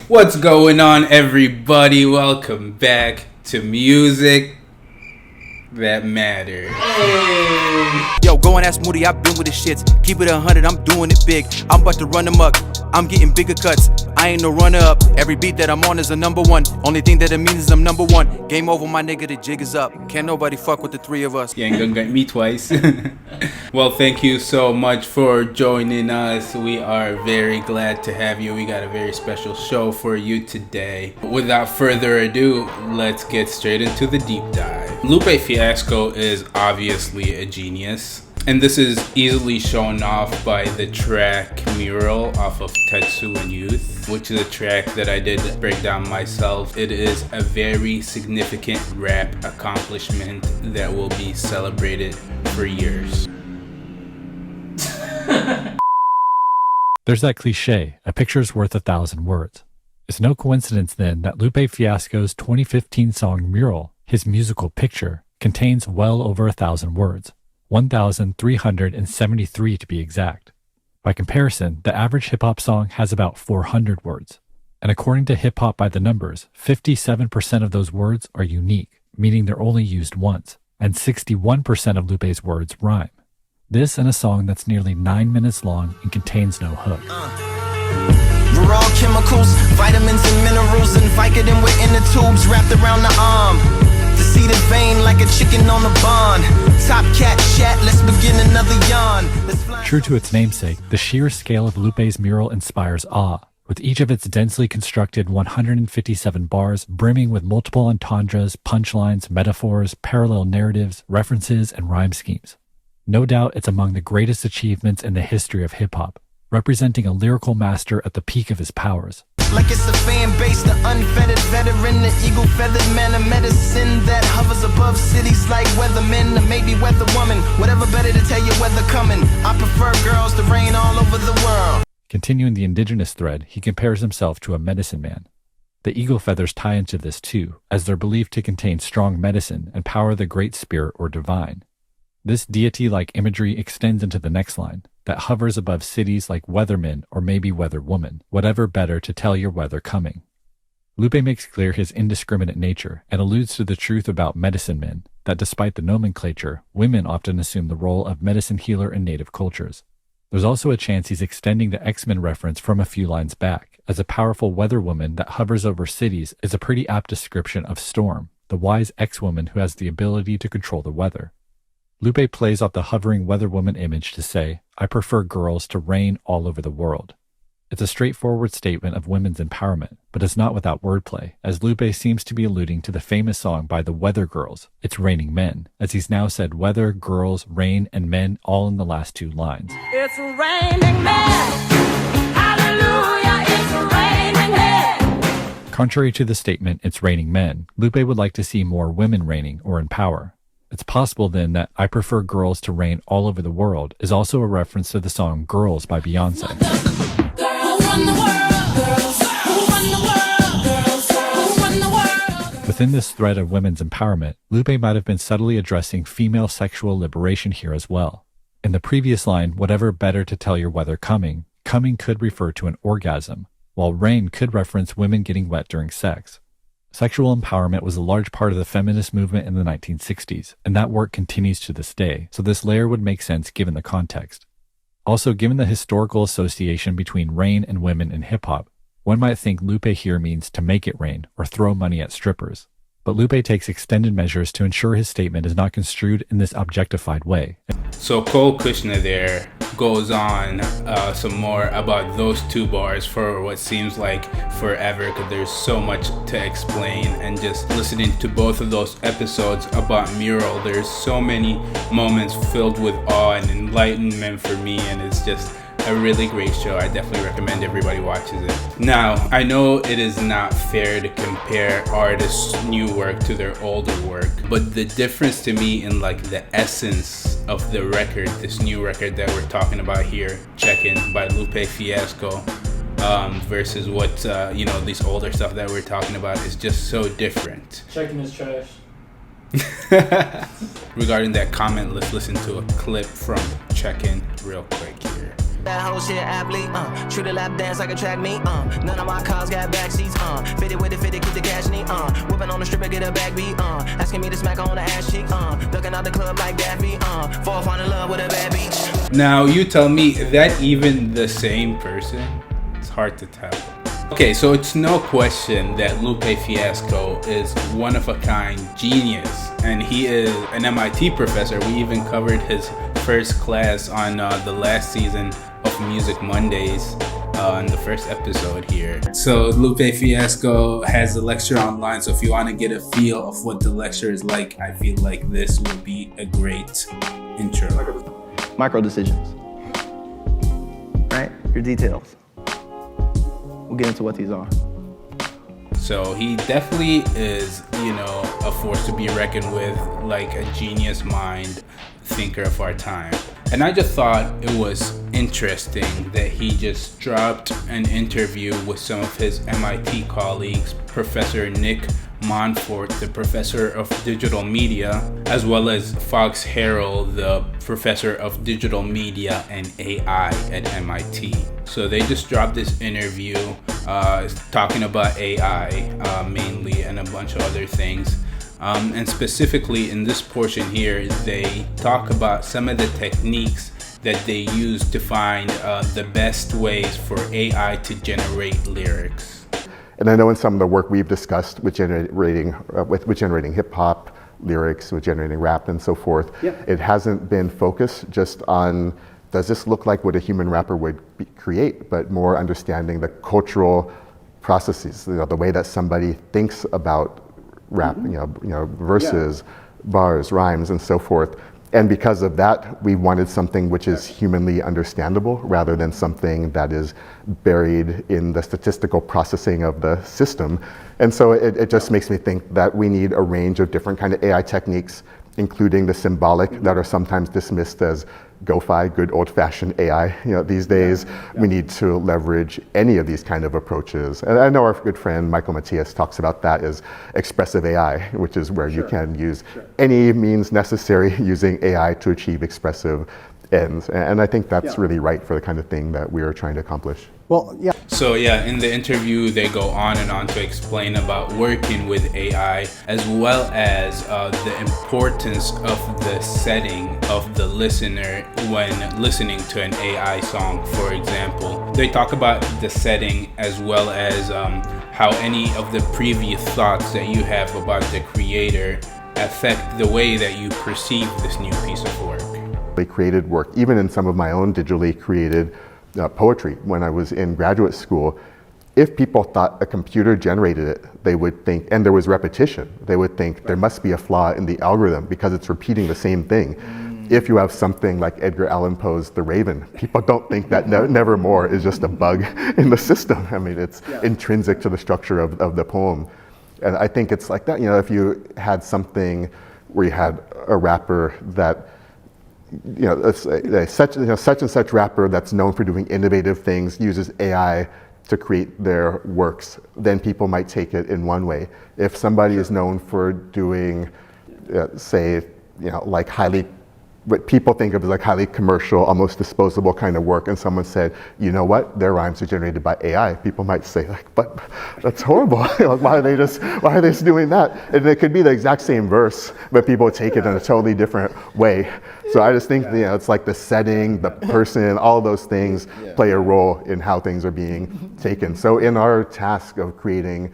What's going on, everybody? Welcome back to Music That Matters. Yo, go and ask Moody, I've been with the shits. Keep it 100, I'm doing it big. I'm about to run amok. I'm getting bigger cuts. I ain't no runner up. Every beat that I'm on is a number one. Only thing that it means is I'm number one. Game over, my nigga, the jig is up. Can't nobody fuck with the three of us. You ain't gonna get me twice. Well, thank you so much for joining us. We are very glad to have you. We got a very special show for you today. Without further ado, let's get straight into the deep dive. Lupe Fiasco is obviously a genius. And this is easily shown off by the track Mural off of Tetsu and Youth, which is a track that I did break down myself. It is a very significant rap accomplishment that will be celebrated for years. There's that cliche, a picture's worth 1,000 words. It's no coincidence then that Lupe Fiasco's 2015 song Mural, his musical picture, contains well over 1,000 words. 1,373 to be exact. By comparison, the average hip-hop song has about 400 words. And according to Hip Hop by the Numbers, 57% of those words are unique, meaning they're only used once, and 61% of Lupe's words rhyme. This in a song that's nearly 9 minutes long and contains no hook. Raw chemicals, vitamins and minerals, and Vicodin with inner tubes wrapped around the arm. To see the vein like a chicken on a bond. Top cat chat, let's begin another yawn. True to its namesake, the sheer scale of Lupe's Mural inspires awe, with each of its densely constructed 157 bars brimming with multiple entendres, punchlines, metaphors, parallel narratives, references, and rhyme schemes. No doubt it's among the greatest achievements in the history of hip-hop, representing a lyrical master at the peak of his powers. Like it's a fan base, the unfettered veteran, the eagle-feathered man of medicine that hovers above cities like weathermen, or maybe weatherwoman. Whatever better to tell you weather coming. I prefer girls to reign all over the world. Continuing the indigenous thread, he compares himself to a medicine man. The eagle feathers tie into this too, as they're believed to contain strong medicine and power the great spirit or divine. This deity-like imagery extends into the next line, that hovers above cities like weathermen or maybe weatherwoman, whatever better to tell your weather coming. Lupe makes clear his indiscriminate nature and alludes to the truth about medicine men, that despite the nomenclature, women often assume the role of medicine healer in native cultures. There's also a chance he's extending the X-Men reference from a few lines back, as a powerful weatherwoman that hovers over cities is a pretty apt description of Storm, the wise X-woman who has the ability to control the weather. Lupe plays off the hovering weatherwoman image to say, I prefer girls to reign all over the world. It's a straightforward statement of women's empowerment, but it's not without wordplay, as Lupe seems to be alluding to the famous song by the Weather Girls, It's Raining Men, as he's now said weather, girls, rain, and men all in the last two lines. It's raining men, hallelujah, it's raining men. Contrary to the statement, It's raining men, Lupe would like to see more women reigning or in power. It's possible then that I prefer girls to reign all over the world is also a reference to the song Girls by Beyonce. Within this thread of women's empowerment, Lupe might have been subtly addressing female sexual liberation here as well. In the previous line, whatever better to tell your weather coming could refer to an orgasm, while rain could reference women getting wet during sex. Sexual empowerment was a large part of the feminist movement in the 1960s, and that work continues to this day, so this layer would make sense given the context. Also, given the historical association between rain and women in hip-hop, one might think Lupe here means to make it rain or throw money at strippers. But Lupe takes extended measures to ensure his statement is not construed in this objectified way. So Cole Kushner there goes on some more about those two bars for what seems like forever, because there's so much to explain, and just listening to both of those episodes about Mural, there's so many moments filled with awe and enlightenment for me, and it's just a really great show. I definitely recommend everybody watches it. Now, I know it is not fair to compare artists' new work to their older work, but the difference to me in like the essence of the record, this new record that we're talking about here, Checkin by Lupe Fiasco, versus what these older stuff that we're talking about is just so different. Checkin is trash. Regarding that comment, let's listen to a clip from Checkin real quick here. That whole shit athlete, treat a lap dance like a track meet, none of my cars got backseats, fitted with the fitted, keep the cash neat, whipping on the strip and get a backbeat, asking me to smack on the ass cheek, looking out the club like Daffy, fall fall in love with a bad beach. Now you tell me, is that even the same person? It's hard to tell. Okay, so it's no question that Lupe Fiasco is one of a kind genius, and he is an MIT professor. We even covered his first class on the last season of Music Mondays in the first episode here. So Lupe Fiasco has a lecture online, so if you want to get a feel of what the lecture is like, I feel like this would be a great intro. Micro decisions, right? Your details. We'll get into what these are. So he definitely is, a force to be reckoned with, like a genius mind, thinker of our time. And I just thought it was interesting that he just dropped an interview with some of his MIT colleagues, Professor Nick Montfort, the professor of digital media, as well as Fox Harrell, the professor of digital media and AI at MIT. So they just dropped this interview talking about AI mainly, and a bunch of other things. And specifically in this portion here, they talk about some of the techniques that they use to find the best ways for AI to generate lyrics. And I know in some of the work we've discussed with generating hip hop lyrics, with generating rap and so forth, it hasn't been focused just on, does this look like what a human rapper would create, but more understanding the cultural processes, the way that somebody thinks about rap, verses, bars, rhymes, and so forth. And because of that, we wanted something which is humanly understandable rather than something that is buried in the statistical processing of the system. And so it just makes me think that we need a range of different kind of AI techniques, including the symbolic that are sometimes dismissed as go-fi, good old-fashioned AI. These days we need to leverage any of these kind of approaches. And I know our good friend Michael Matthias talks about that as expressive AI, which is where you can use any means necessary using AI to achieve expressive ends. And I think that's really right for the kind of thing that we are trying to accomplish. So in the interview they go on and on to explain about working with AI, as well as the importance of the setting of the listener when listening to an AI song, for example. They talk about the setting as well as how any of the previous thoughts that you have about the creator affect the way that you perceive this new piece of work. They created work, even in some of my own digitally created poetry when I was in graduate school. If people thought a computer generated it, they would think, and there was repetition, they would think there must be a flaw in the algorithm because it's repeating the same thing. If you have something like Edgar Allan Poe's The Raven, people don't think that Nevermore is just a bug in the system. I mean, it's intrinsic to the structure of the poem. And I think it's like that, if you had something where you had a rapper that such and such rapper that's known for doing innovative things uses AI to create their works, then people might take it in one way. If somebody is known for doing, like what people think of as like highly commercial, almost disposable kind of work, and someone said, you know what, their rhymes are generated by AI, people might say, but that's horrible. Why are they just doing that? And it could be the exact same verse, but people take it in a totally different way. So I just think it's like the setting, the person, all those things play a role in how things are being taken. So in our task of creating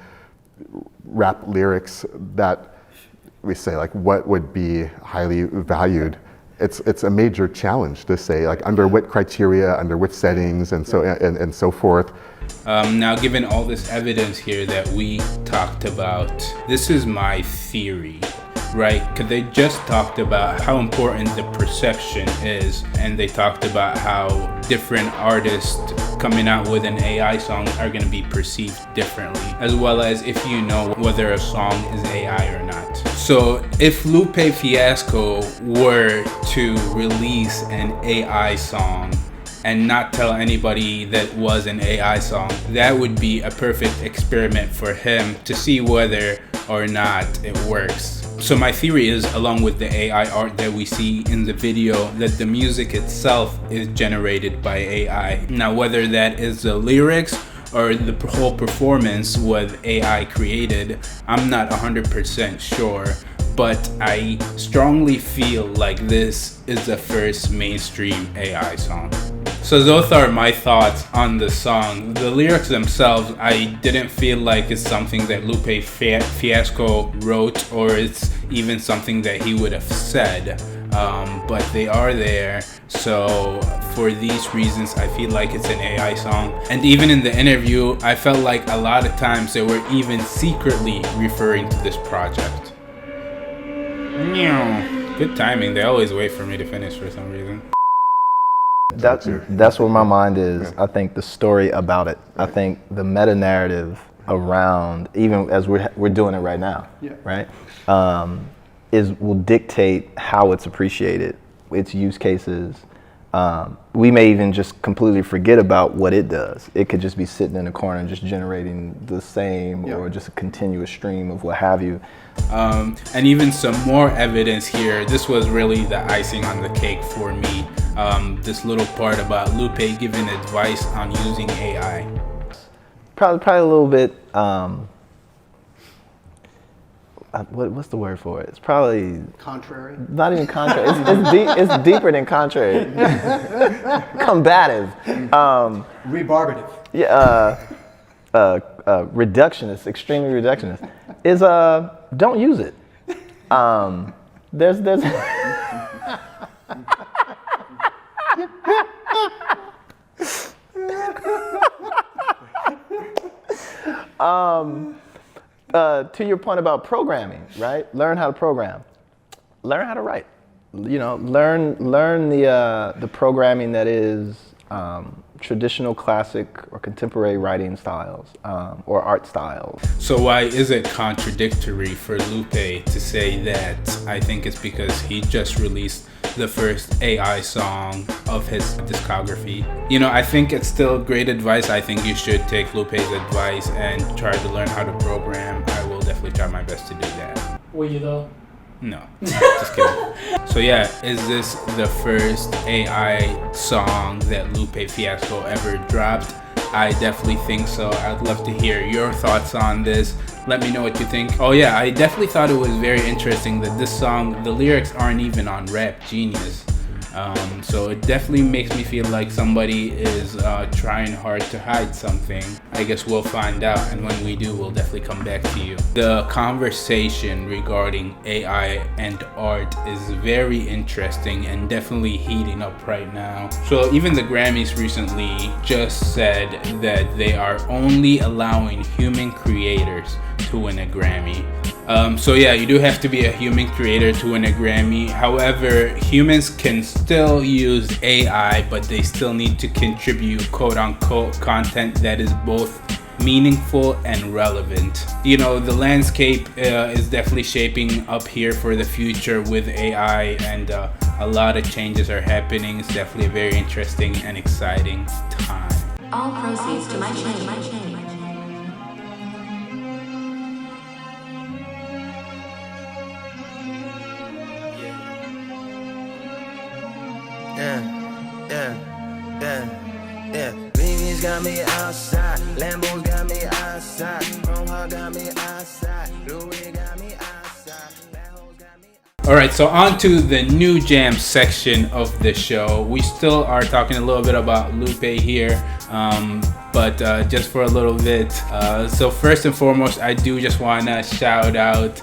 rap lyrics that we say like what would be highly valued, it's a major challenge to say like under what criteria, under which settings, and so forth. Now, given all this evidence here that we talked about, this is my theory, right? Because they just talked about how important the perception is, and they talked about how different artists coming out with an AI song are going to be perceived differently, as well as if you know whether a song is AI or not. So if Lupe Fiasco were to release an AI song and not tell anybody that was an AI song, that would be a perfect experiment for him to see whether or not it works. So my theory is, along with the AI art that we see in the video, that the music itself is generated by AI. Now, whether that is the lyrics or the whole performance was AI created, I'm not 100% sure, but I strongly feel like this is the first mainstream AI song. So those are my thoughts on the song. The lyrics themselves, I didn't feel like it's something that LUPE Fiasco wrote, or it's even something that he would have said, but they are there. So for these reasons, I feel like it's an AI song. And even in the interview, I felt like a lot of times they were even secretly referring to this project. Good timing. They always wait for me to finish for some reason. That's where my mind is. I think the story about it. I think the meta narrative around, even as we're doing it right now, right, will dictate how it's appreciated, its use cases. We may even just completely forget about what it does. It could just be sitting in a corner and just generating the same, or just a continuous stream of what have you. And even some more evidence here. This was really the icing on the cake for me. This little part about LUPE giving advice on using AI. Probably a little bit. What's the word for it? It's probably contrary. Not even contrary. It's deeper than contrary. Combative. Rebarbative. Yeah. Reductionist. Extremely reductionist. Is don't use it. There's to your point about programming, right? Learn how to program. Learn how to write. You know, learn the programming that is traditional, classic, or contemporary writing styles, or art styles. So why is it contradictory for LUPE to say that? I think it's because he just released the first AI song of his discography. You know, I think it's still great advice. I think you should take LUPE's advice and try to learn how to program. I will definitely try my best to do that. Will you though? No, just kidding. So yeah, is this the first AI song that LUPE Fiasco ever dropped? I definitely think so. I'd love to hear your thoughts on this. Let me know what you think. Oh yeah, I definitely thought it was very interesting that this song, the lyrics aren't even on Rap Genius. So it definitely makes me feel like somebody is trying hard to hide something. I guess we'll find out, and when we do, we'll definitely come back to you. The conversation regarding AI and art is very interesting and definitely heating up right now. So even the Grammys recently just said that they are only allowing human creators to win a Grammy. So yeah, you do have to be a human creator to win a Grammy. However, humans can still use AI, but they still need to contribute quote-unquote content that is both meaningful and relevant. You know, the landscape is definitely shaping up here for the future with AI, and a lot of changes are happening. It's definitely a very interesting and exciting time. All proceeds to my chain. Yeah. Beanies got me outside, Lambos got me outside, Chrome Heart got me outside, Louis got me outside, Lambos got me outside. Alright, so on to the new jam section of the show. We still are talking a little bit about LUPE here, but just for a little bit. So first and foremost, I do just want to shout out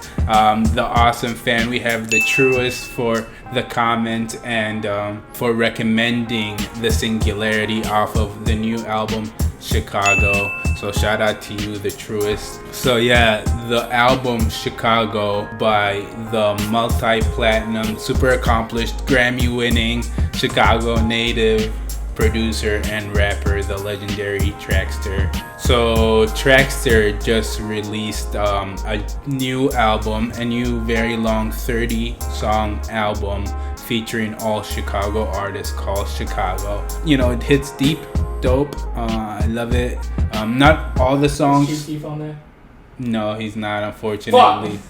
the awesome fan. We have the Truest for the comment and for recommending the Singularity off of the new album Chicago. So shout out to you, the Truest. So yeah, the album Chicago by the multi-platinum, super accomplished, Grammy-winning Chicago native producer and rapper, the Legendary Traxster. So Traxter just released a new album, a new very long 30-song album featuring all Chicago artists called Chicago. You know, it hits deep, dope. I love it. Not all the songs. Chief Keef on there? No, he's not, unfortunately. Fuck.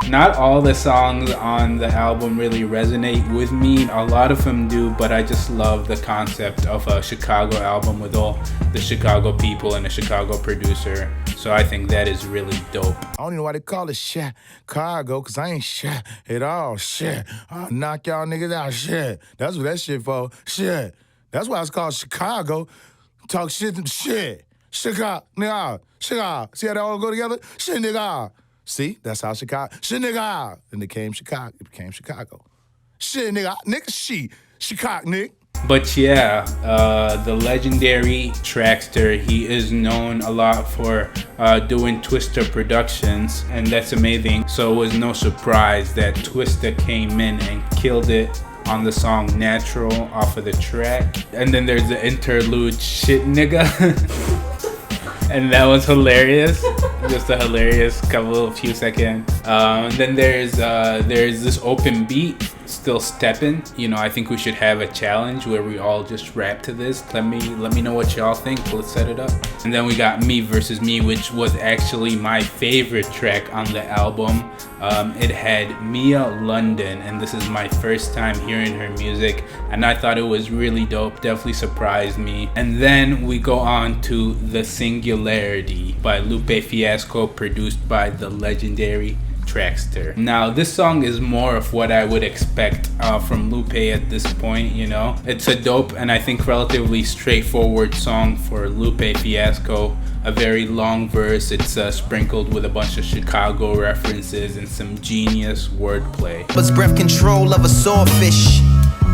Not all the songs on the album really resonate with me. A lot of them do, but I just love the concept of a Chicago album with all the Chicago people and a Chicago producer. So I think that is really dope. I don't even know why they call it Chicago, cause I ain't shit at all. Shit. I'll knock y'all niggas out. Shit. That's what that shit for. Shit. That's why it's called Chicago. Talk shit. Chicago. Nigga. Chicago. See how they all go together? Shit, nigga. See, that's how Chicago. Shit, nigga. And it became Chicago. It became Chicago. Shit, nigga. Nigga, Chicago, nigga. But yeah, the legendary Traxster, he is known a lot for doing Twista productions, and that's amazing. So it was no surprise that Twista came in and killed it on the song Natural off of the track. And then there's the interlude Shit Nigga. And that was hilarious. Just a hilarious few seconds. Then there's this open beat, Still Steppin'. You know, I think we should have a challenge where we all just rap to this. Let me know what y'all think. Let's set it up. And then we got Me Versus Me, which was actually my favorite track on the album. It had Mia London, and this is my first time hearing her music, and I thought it was really dope. Definitely surprised me. And then we go on to the Singularity by Lupe Fiasco, produced by the legendary Traxster. Now this song is more of what I would expect from Lupe at this point, you know. It's a dope and I think relatively straightforward song for Lupe Fiasco. A very long verse. It's sprinkled with a bunch of Chicago references and some genius wordplay. But breath control of a swordfish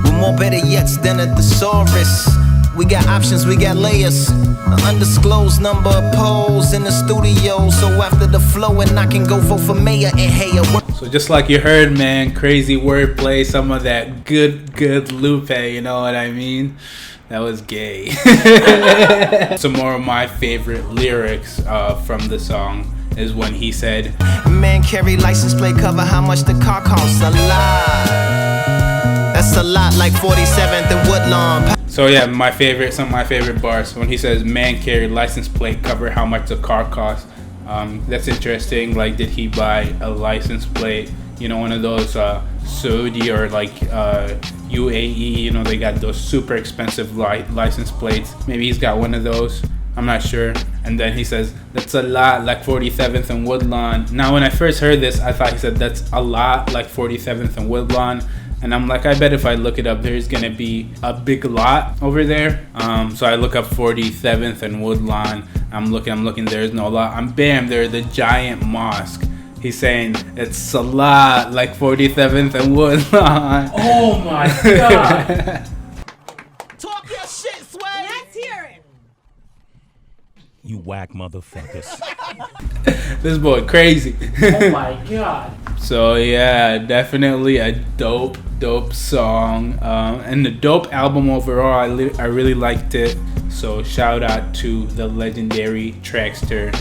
with more better yets than a thesaurus. We got options, we got layers. An undisclosed number of poles in the studio. So after the flow, and I can go vote for mayor and hey. So just like you heard, man, crazy wordplay, some of that good Lupe, you know what I mean? That was gay. Some more of my favorite lyrics from the song is when he said, man carry license plate cover, how much the car costs? A lot. That's a lot, like 47th and Woodlawn. So yeah, some of my favorite bars when he says, man carry license plate cover, how much the car costs. That's interesting. Like, did he buy a license plate? You know, one of those Saudi or like UAE, you know, they got those super expensive license plates. Maybe he's got one of those. I'm not sure. And then he says, that's a lot, like 47th and Woodlawn. Now, when I first heard this, I thought he said, that's a lot, like 47th and Woodlawn. And I'm like, I bet if I look it up, there's gonna be a big lot over there. So I look up 47th and Woodlawn. I'm looking, there's no lot. And bam, there's the giant mosque. He's saying it's a lot, like 47th and Woodlawn. Oh my God. Talk your shit, Sway. Let's hear it. You whack motherfuckers. This boy crazy. Oh my God. So yeah, definitely a dope song, and the dope album overall. I really liked it. So shout out to the legendary Traxster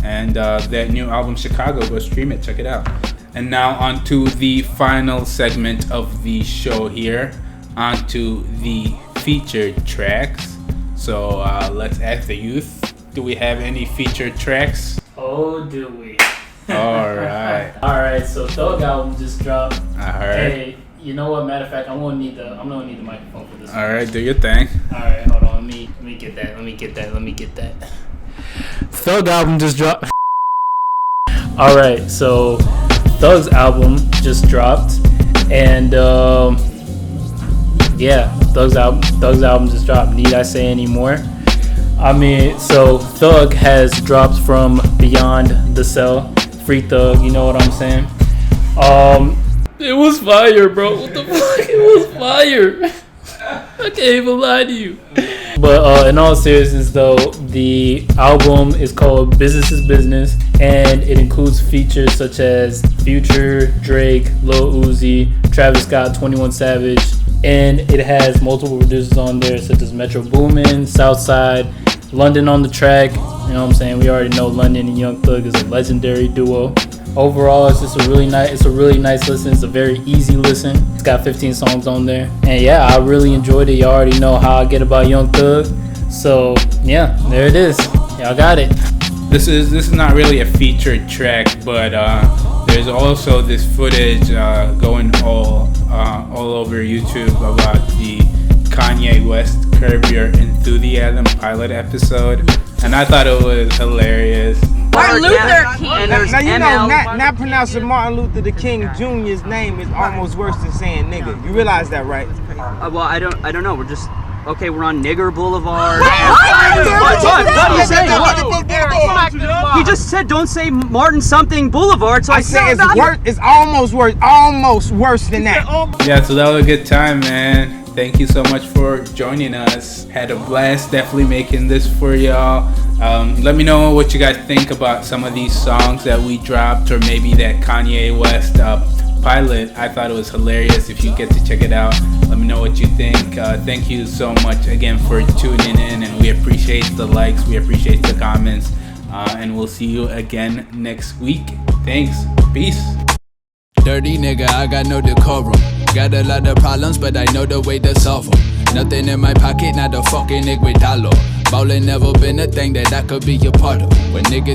and that new album Chicago. Go stream it, check it out. And now on to the final segment of the show here, on to the featured tracks. So let's ask the youth. Do we have any featured tracks? Oh, do we? Alright, so Thug album just dropped. I heard. Hey, you know what? Matter of fact, I'm gonna need the microphone for this. Alright, do your thing. Alright, hold on. Let me get that. Thug album just dropped. Alright, so Thug's album just dropped, and yeah, Thug's album just dropped. Need I say any more? I mean, so Thug has dropped from Beyond the Cell, Free Thug, you know what I'm saying? It was fire, bro. What the fuck? It was fire. I can't even lie to you. But in all seriousness, though, the album is called Business is Business, and it includes features such as Future, Drake, Lil Uzi, Travis Scott, 21 Savage, and it has multiple producers on there such as Metro Boomin, Southside, London on the track. You know what I'm saying? We already know London and Young Thug is a legendary duo. Overall, it's just a really nice listen. It's a very easy listen. It's got 15 songs on there, and yeah, I really enjoyed it. You already know how I get about Young Thug, so yeah, there it is. Y'all got it. This is not really a featured track, but There's also this footage going all over YouTube about the Kanye West Curb Your Enthusiasm pilot episode, and I thought it was hilarious. Martin Luther King. Now you know, not pronouncing Martin Luther the King Jr.'s name is almost worse than saying nigga. You realize that, right? Well, I don't know. We're just okay. We're on Nigger Boulevard. What are you saying? He just said don't say Martin something Boulevard. So I say it's worse. It's almost worse than that. Yeah, so that was a good time, man. Thank you so much for joining us. Had a blast definitely making this for y'all. Let me know what you guys think about some of these songs that we dropped, or maybe that Kanye West pilot. I thought it was hilarious. If you get to check it out, let me know what you think. Thank you so much again for tuning in, and we appreciate the likes, we appreciate the comments, and we'll see you again next week. Thanks. Peace. Dirty nigga, I got no decorum. Got a lot of problems, but I know the way to solve them. Nothing in my pocket, not a fucking nigga with dollar. Ballin' never been a thing that I could be a part of. When niggas